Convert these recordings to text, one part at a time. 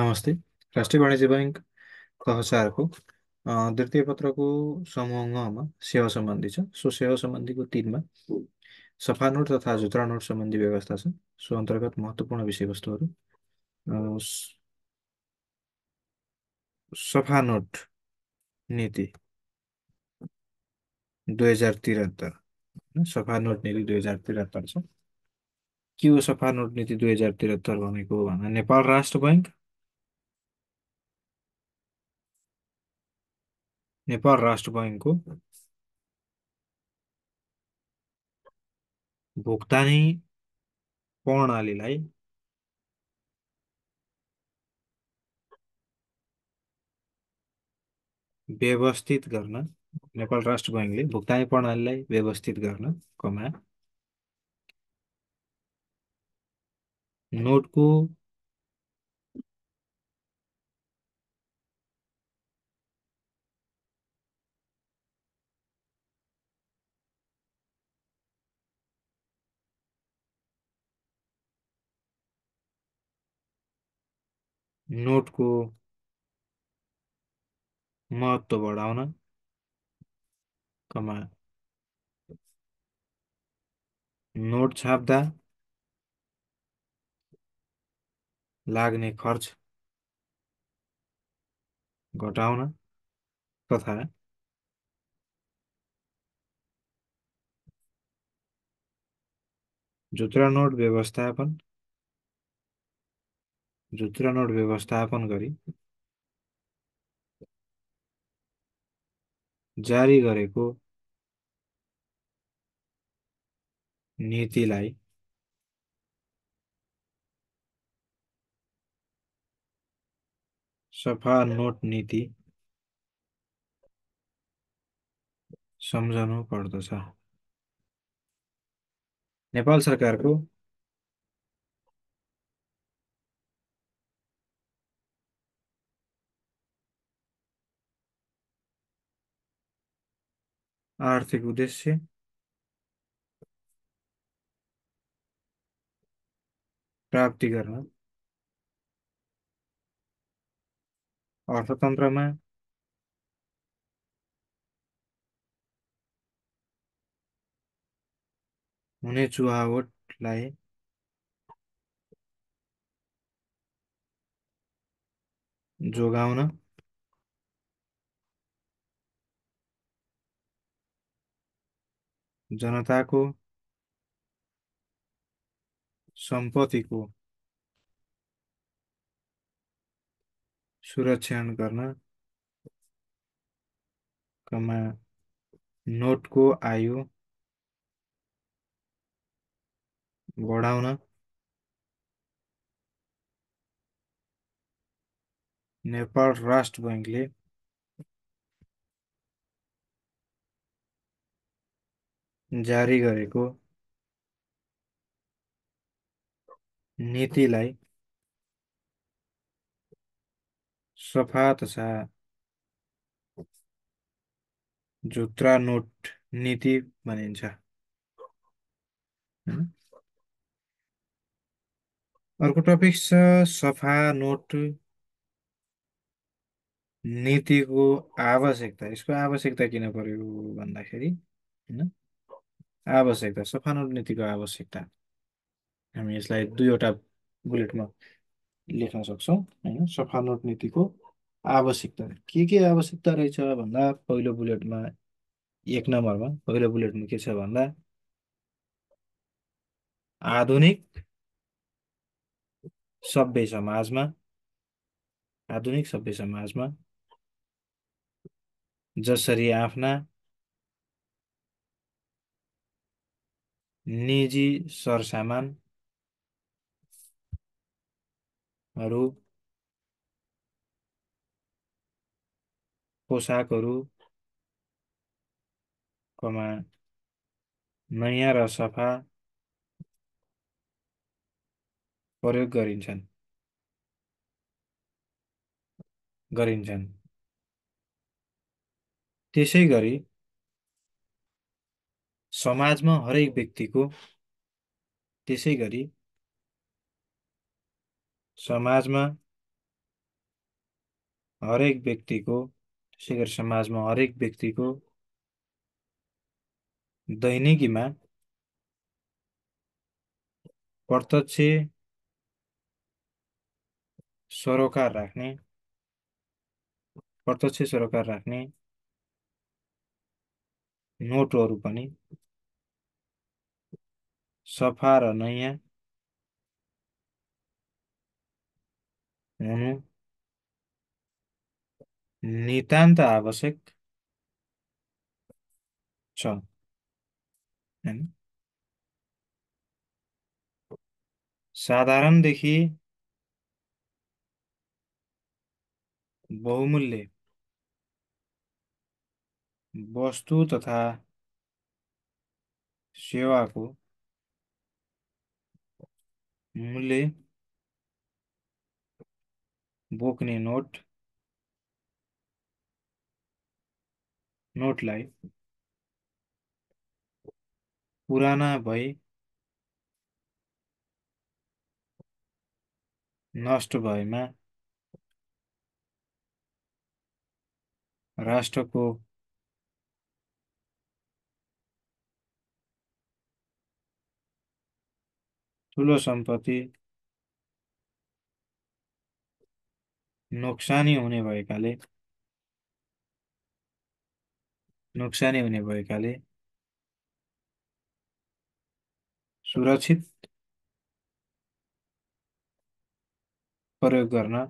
नमस्ते। राष्ट्रिय वाणिज्य बैंक तह 4 को द्वितीय पत्रको समूह मा सेवा सम्बन्धी छ। सो सेवा सम्बन्धीको 3 मा सफा नोट तथा जुत्रा नोट सम्बन्धी व्यवस्था छ। सो अन्तर्गत महत्त्वपूर्ण विषयवस्तुहरू सफा नोट नीति 2073। सफा नोट नीति 2073 छ। के हो सफा नोट नीति 2073 भनेको भन्दा नेपाल राष्ट्र बैंक, नेपाल राष्ट्र बैंकको भुक्तानी प्रणालीलाई व्यवस्थित गर्न, नेपाल राष्ट्र बैंकले भुक्तानी प्रणालीलाई व्यवस्थित गर्न, नोटको नोटको महत्त्व बढाउन, कमा नोट छाप्दा लाग्ने खर्च घटाउन तथा जुत्रा नोट व्यवस्थापन गरी जारी गरेको नीतिलाई सफा नोट नीति सम्झनु पर्दछ। नेपाल सरकारको आर्थिक उद्देश्य प्राप्ति गर्न अर्थतन्त्रमा हुने चुहावटलाई जोगाउन जनताको सम्पत्तिको सुरक्षण गर्न, नोटको आयु बढाउन नेपाल राष्ट्र बैंकले जारी गरेको नीतिलाई सफा तथा जुत्रा नोट नीति भनिन्छ। हैन? अर्को टपिक छ सफा नोट नीतिको आवश्यकता। यसको आवश्यकता किन पर्यो भन्दाखेरि, हैन, आवश्यकता सफा नोट नीतिको आवश्यकता हामी यसलाई दुईवटा बुलेटमा लेख्न सक्छौँ। हैन, सफा नोट नीतिको आवश्यकता के आवश्यकता रहेछ भन्दा पहिलो बुलेटमा, 1 नम्बरमा पहिलो बुलेटमा के छ भन्दा आधुनिक सभ्य समाजमा, आधुनिक सभ्य समाजमा जसरी आफ्ना निजी सरसामानहरू पोसाकहरू, नयाँ र सफा प्रयोग गरिन्छन्। त्यसै गरी समाजमा हरेक व्यक्तिको त्यसै गरी समाजमा हरेक व्यक्तिको, त्यसै गरी समाजमा हरेक व्यक्तिको दैनिकीमा प्रत्यक्ष सरोकार राख्ने, प्रत्यक्ष सरोकार राख्ने नोटहरू पनि सफा र नयाँ हुनु नितान्त आवश्यक छ, हैन? साधारणदेखि बहुमूल्य वस्तु तथा सेवाको मूल्य बोक्ने नोटलाई पुराना भई नष्ट भएमा राष्ट्रको ठुलो सम्पत्ति नोक्सानी हुने भएकाले नोक्सानी हुने भएकाले सुरक्षित प्रयोग गर्न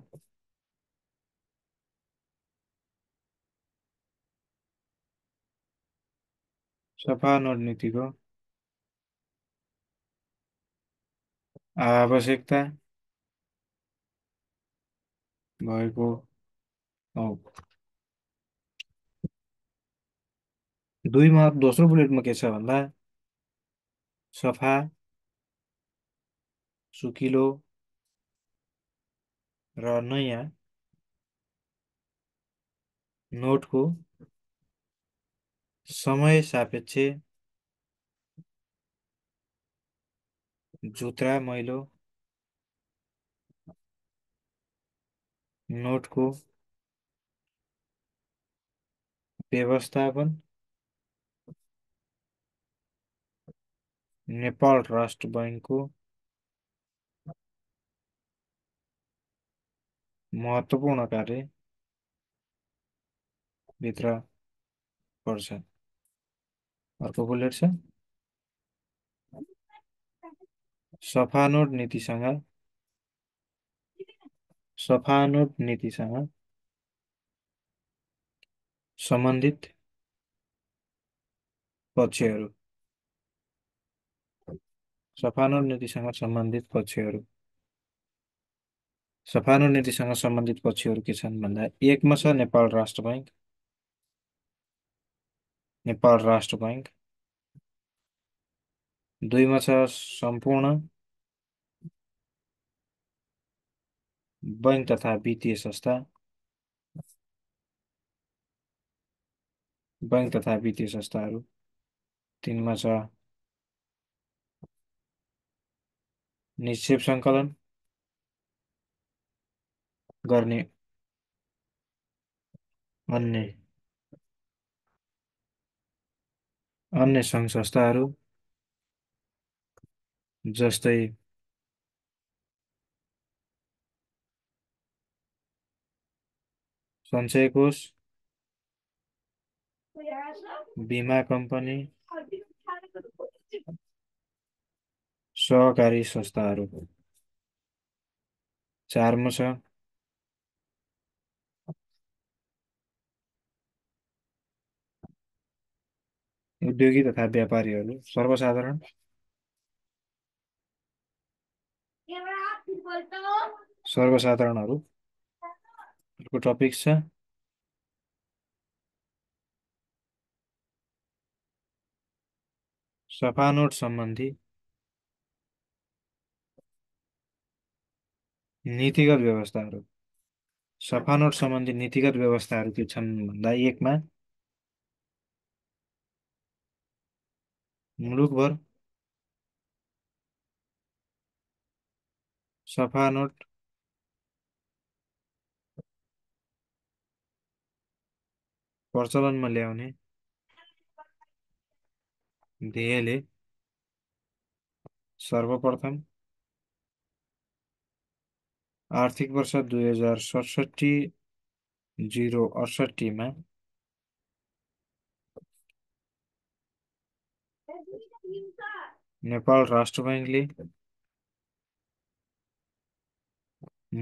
सफा नोट नीतिको आवश्यकता भएको हो। दुईमा दोस्रो बुलेटमा के छ भन्दा सफा, सुकिलो र नयाँ नोटको समय सापेक्ष जुत्रा मैलो नोटको व्यवस्थापन नेपाल राष्ट्र बैङ्कको महत्त्वपूर्ण कार्यभित्र पर्छ। अर्को बुलेट छ सफा नोट नीतिसँग सफा नोट नीतिसँग सम्बन्धित पक्षहरू सफा नोट नीतिसँग सम्बन्धित पक्षहरू सफा नोट नीतिसँग सम्बन्धित पक्षहरू के छन् भन्दा एकमा छ नेपाल राष्ट्र बैङ्क, दुईमा छ सम्पूर्ण बैङ्क तथा वित्तीय संस्था, बैङ्क तथा वित्तीय संस्थाहरू, तिनमा छ निक्षेप सङ्कलन गर्ने अन्य अन्य सङ्घ संस्थाहरू जस्तै सञ्चय कोष, बिमा कम्पनी, सहकारी संस्थाहरू, चारमा छ उद्योगी तथा व्यापारीहरू, सर्वसाधारणहरू। अर्को टपिक छ सफा नोट सम्बन्धी नीतिगत व्यवस्थाहरू। सफा नोट सम्बन्धी नीतिगत व्यवस्थाहरू के छन् भन्दा एकमा मुलुकभर सफा नोट प्रचलनमा ल्याउने ध्येयले सर्वप्रथम आर्थिक वर्ष 2067-068 मा नेपाल राष्ट्र बैङ्कले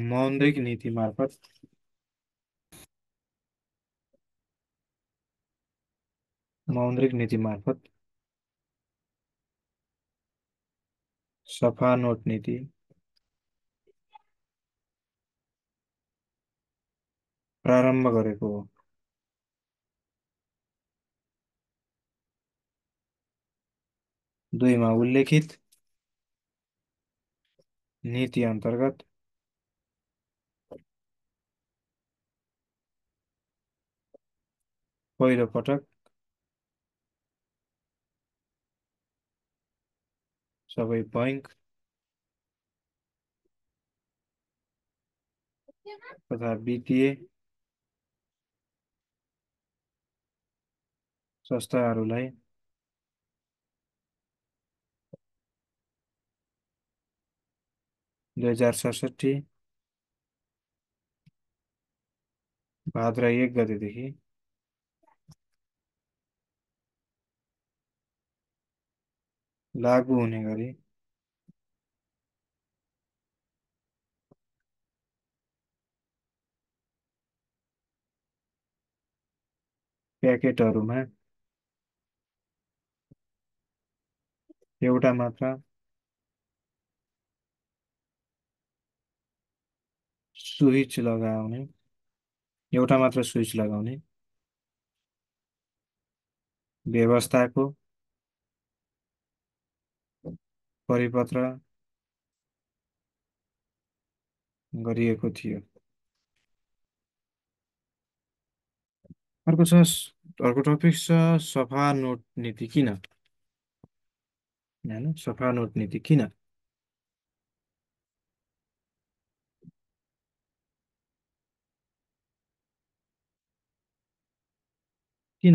मौद्रिक नीति मार्फत मौद्रिक नीति मार्फत सफा नोट नीति प्रारम्भ गरेको हो। 2 मा उल्लेखित नीति अन्तर्गत पहिलो पटक सबै बैङ्क तथा वित्तीय संस्थाहरूलाई 2067 भाद्र 1 गतेदेखि लागू हुने गरी प्याकेटहरूमा एउटा मात्र स्विच लगाउने एउटा मात्र स्विच लगाउने व्यवस्थाको परिपत्र गरिएको थियो। अर्को छ अर्को टपिक छ सफा नोट नीति किन होइन सफा नोट नीति किन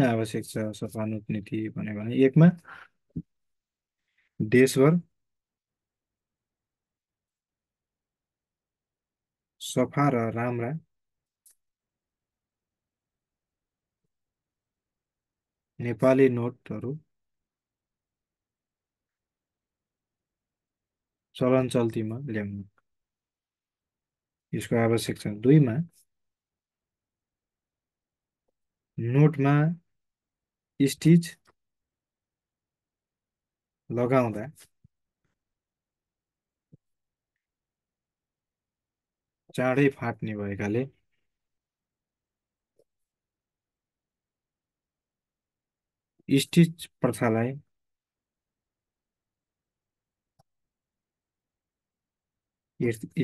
आवश्यक छ सफा नोट नीति भन्यो भने एकमा देशभर सफा र राम्रा नेपाली नोटहरू चलन चल्तीमा ल्याउनु यसको आवश्यक छ। 2 मा नोटमा स्टिच लगाउँदा चाँडै फाट्ने भएकाले स्टिच प्रथालाई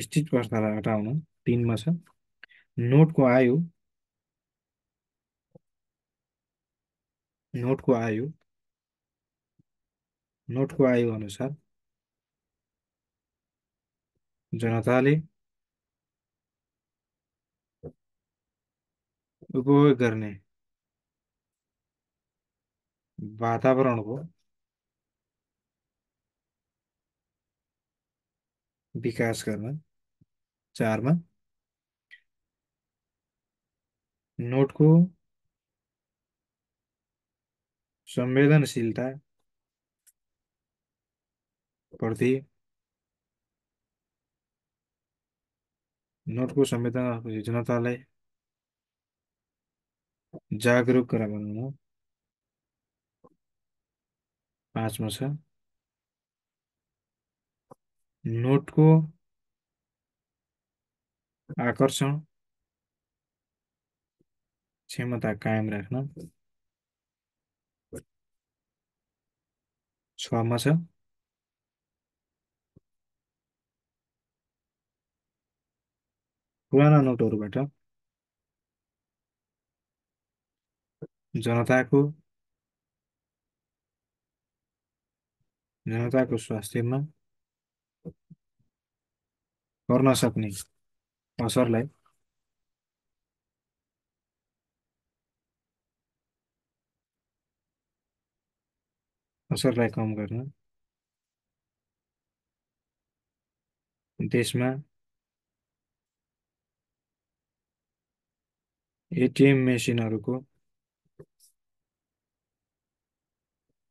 स्टिच प्रथालाई हटाउन। 3 मा छ नोटको आयु नोटको आयु नोटको आयु अनुसार जनताले उपभोग गर्ने वातावरणको विकास गर्न। 4 मा नोटको संवेदनशीलता प्रति नोटको संवेदना जनतालाई जागरुक गराउन। 5 मा छ नोटको आकर्षण क्षमता कायम राख्न। 6 मा छ पुराना नोटहरूबाट जनताको जनताको स्वास्थ्यमा पर्न सक्ने असरलाई असरलाई कम गर्न देशमा एटिएम मेसिनहरूको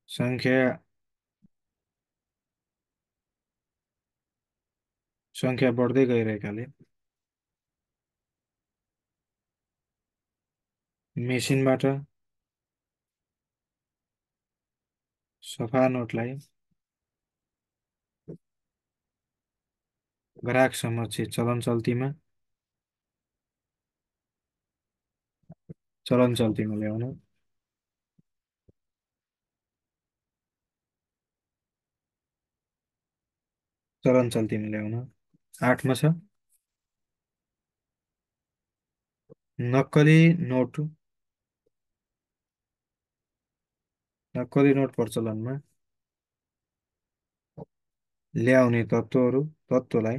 सङ्ख्या सङ्ख्या बढ्दै गइरहेकाले मेसिनबाट सफा नोटलाई ग्राहक समक्ष चलन चल्तीमा ल्याउन चलन चल्तीमा ल्याउन आठमा छ नक्कली नोट नक्कली नोट प्रचलनमा ल्याउने तत्त्वलाई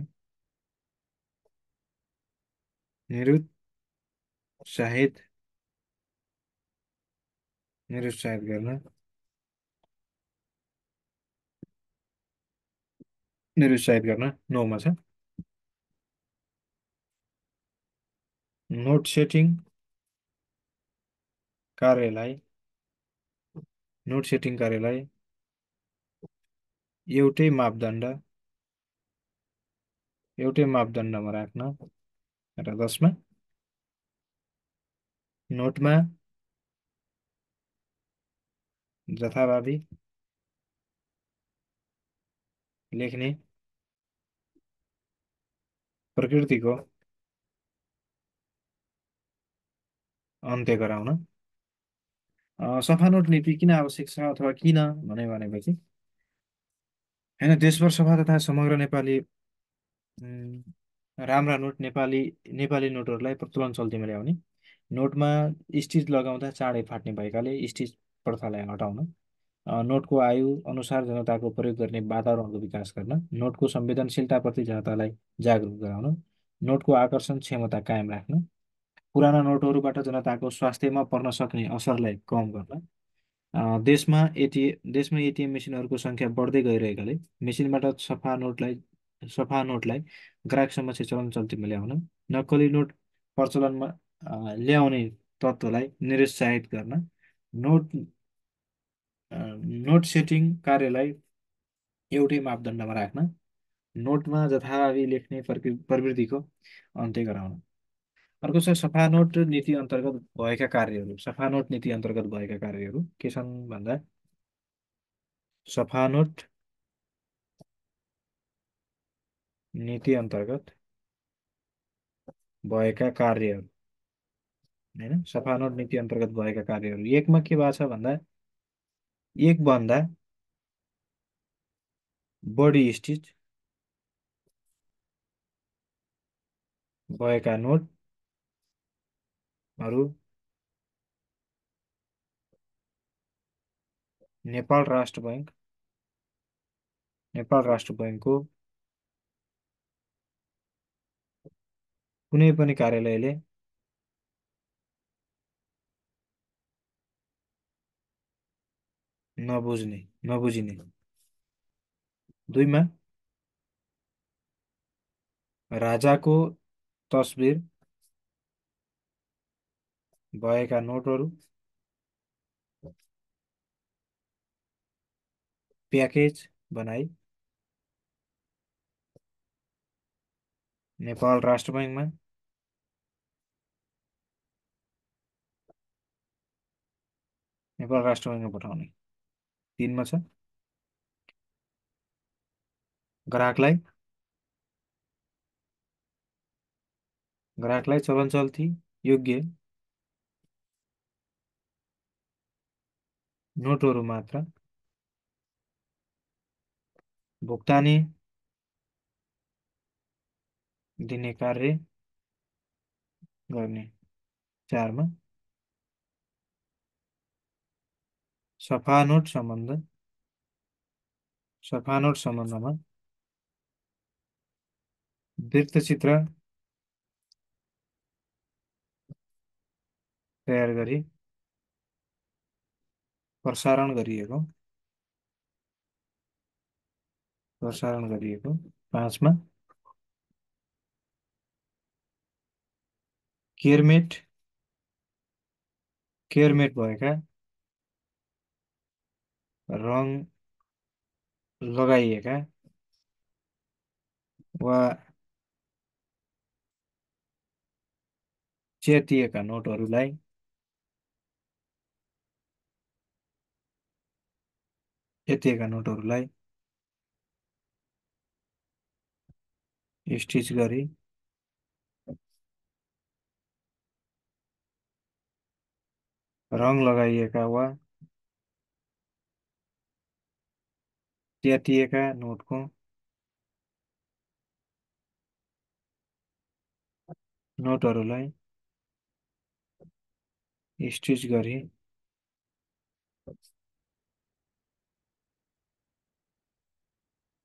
निरुत्साहित निरुत्साहित गर्न नौमा छ नोट सेटिङ कार्यलाई नोट सेटिङ कार्यलाई एउटै मापदण्ड मापदण्डमा राख्न र 10मा नोटमा जथाभावी लेख्ने प्रकृतिको अन्त्य गराउन सफा नोट नीति किन आवश्यक छ अथवा किन भनेपछि होइन देशभर सफा तथा समग्र नेपाली राम्रा नोट नेपाली नोटहरूलाई प्रचलन चल्तीमा ल्याउने नोटमा स्टिच लगाउँदा चाँडै फाट्ने भएकाले स्टिच प्रथालाई हटाउन नोटको आयु अनुसार जनताको प्रयोग गर्ने वातावरणको विकास गर्न नोटको संवेदनशीलताप्रति जनतालाई जागरुक गराउन नोटको आकर्षण क्षमता कायम राख्न पुराना नोटहरूबाट जनताको स्वास्थ्यमा पर्न सक्ने असरलाई कम गर्न देशमा एटिएम मेसिनहरूको सङ्ख्या बढ्दै गइरहेकाले मेसिनबाट सफा नोटलाई ग्राहक समक्ष चलन चल्तीमा ल्याउन नक्कली नोट प्रचलनमा ल्याउने तत्त्वलाई निरुत्साहित गर्न नोट नोट सेटिङ कार्यलाई एउटै मापदण्डमा राख्न नोटमा जथाभावी लेख्ने प्रवृत्तिको अन्त्य गराउन अर्को छ सफा नोट नीति अन्तर्गत भएका कार्यहरू के छन् भन्दा सफा नोट नीति अन्तर्गत भएका कार्यहरू होइन सफा नोट नीति अन्तर्गत भएका कार्यहरू एकमा के भएको छ भन्दा एकभन्दा बढी स्टिच भएका नोटहरू नेपाल राष्ट्र बैङ्कको कुनै पनि कार्यालयले नबुझिने दुईमा राजाको तस्बिर भएका नोटहरू प्याकेज बनाई नेपाल राष्ट्र बैङ्कमा पठाउने तिनमा छ ग्राहकलाई चलन चल्ती योग्य नोटहरू मात्र भुक्तानी दिने कार्य गर्ने चारमा सफा नोट सम्बन्धमा वृत्तचित्र तयार गरी प्रसारण गरिएको प्रसारण गरिएको। पाँचमा केयरमेट केयरमेट भएका रङ लगाइएका वा च्यातिएका नोटहरूलाई च्यातिएका नोटहरूलाई स्टिच गरी रङ लगाइएका वा च्यातिएका नोटहरूलाई स्टिच गरी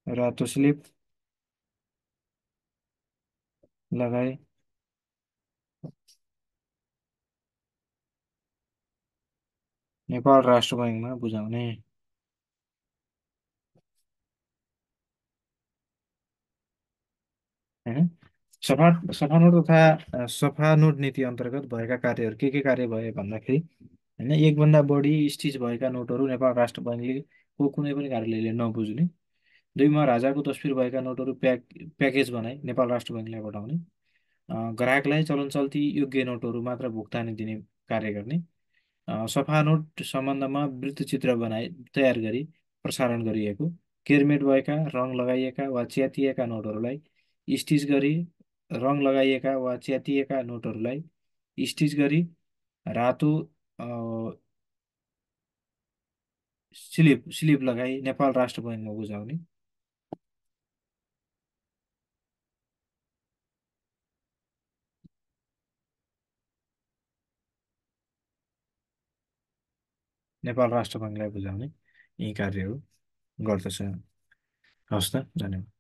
रातो स्लिप लगाई नेपाल राष्ट्र बैङ्कमा बुझाउने। होइन। सफा नोट तथा सफा नोट नीति अन्तर्गत भएका कार्यहरू के कार्य भए भन्दाखेरि होइन, एकभन्दा बढी स्टिच भएका नोटहरू नेपाल राष्ट्र बैङ्कले को कुनै पनि कार्यालयले नबुझ्ने। दुईमा राजाको तस्विर भएका नोटहरू प्याकेज बनाई नेपाल राष्ट्र बैङ्कलाई पठाउने। ग्राहकलाई चलन चल्ती योग्य नोटहरू मात्र भुक्तानी दिने कार्य गर्ने। सफा नोट सम्बन्धमा वृत्तचित्र बनाई तयार गरी प्रसारण गरिएको। केयरमेट भएका रङ लगाइएका वा च्यातिएका नोटहरूलाई स्टिच गरी रङ लगाइएका वा च्यातिएका नोटहरूलाई स्टिच गरी रातो अ, स्लिप लगाई नेपाल राष्ट्र बैङ्कमा बुझाउने। नेपाल राष्ट्र बैङ्कलाई बुझाउने यी कार्यहरू गर्दछ। हवस् त, धन्यवाद।